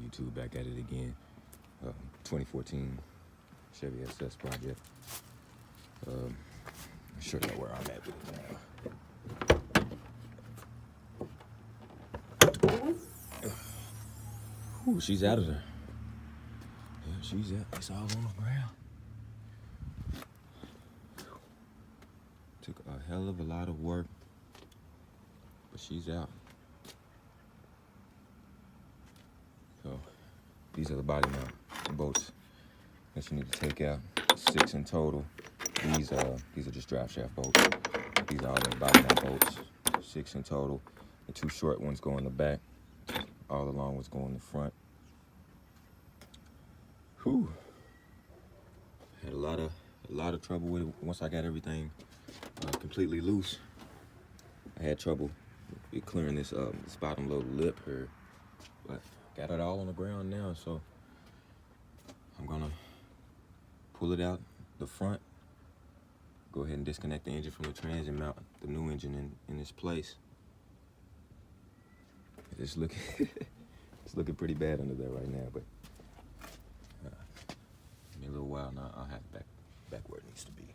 YouTube, back at it again. 2014 ChevySS project. I'll show you where I'm at with it now. Ooh, she's out of there. Yeah, she's out. It's all on the ground. Took a hell of a lot of work, but she's out. So these are the body mount bolts that you need to take out. 6 in total. These are just drive shaft bolts. These are all the body mount bolts. 6 in total. The 2 short ones go in the back. All the long ones go in the front. Whew. Had a lot of trouble with it once I got everything completely loose. I had trouble with clearing this bottom little lip here, but got it all on the ground now. So I'm gonna pull it out the front. Go ahead and disconnect the engine from the trans and mount the new engine in its place. It's looking it's looking pretty bad under there right now, but give me a little while now. I'll have it back where it needs to be.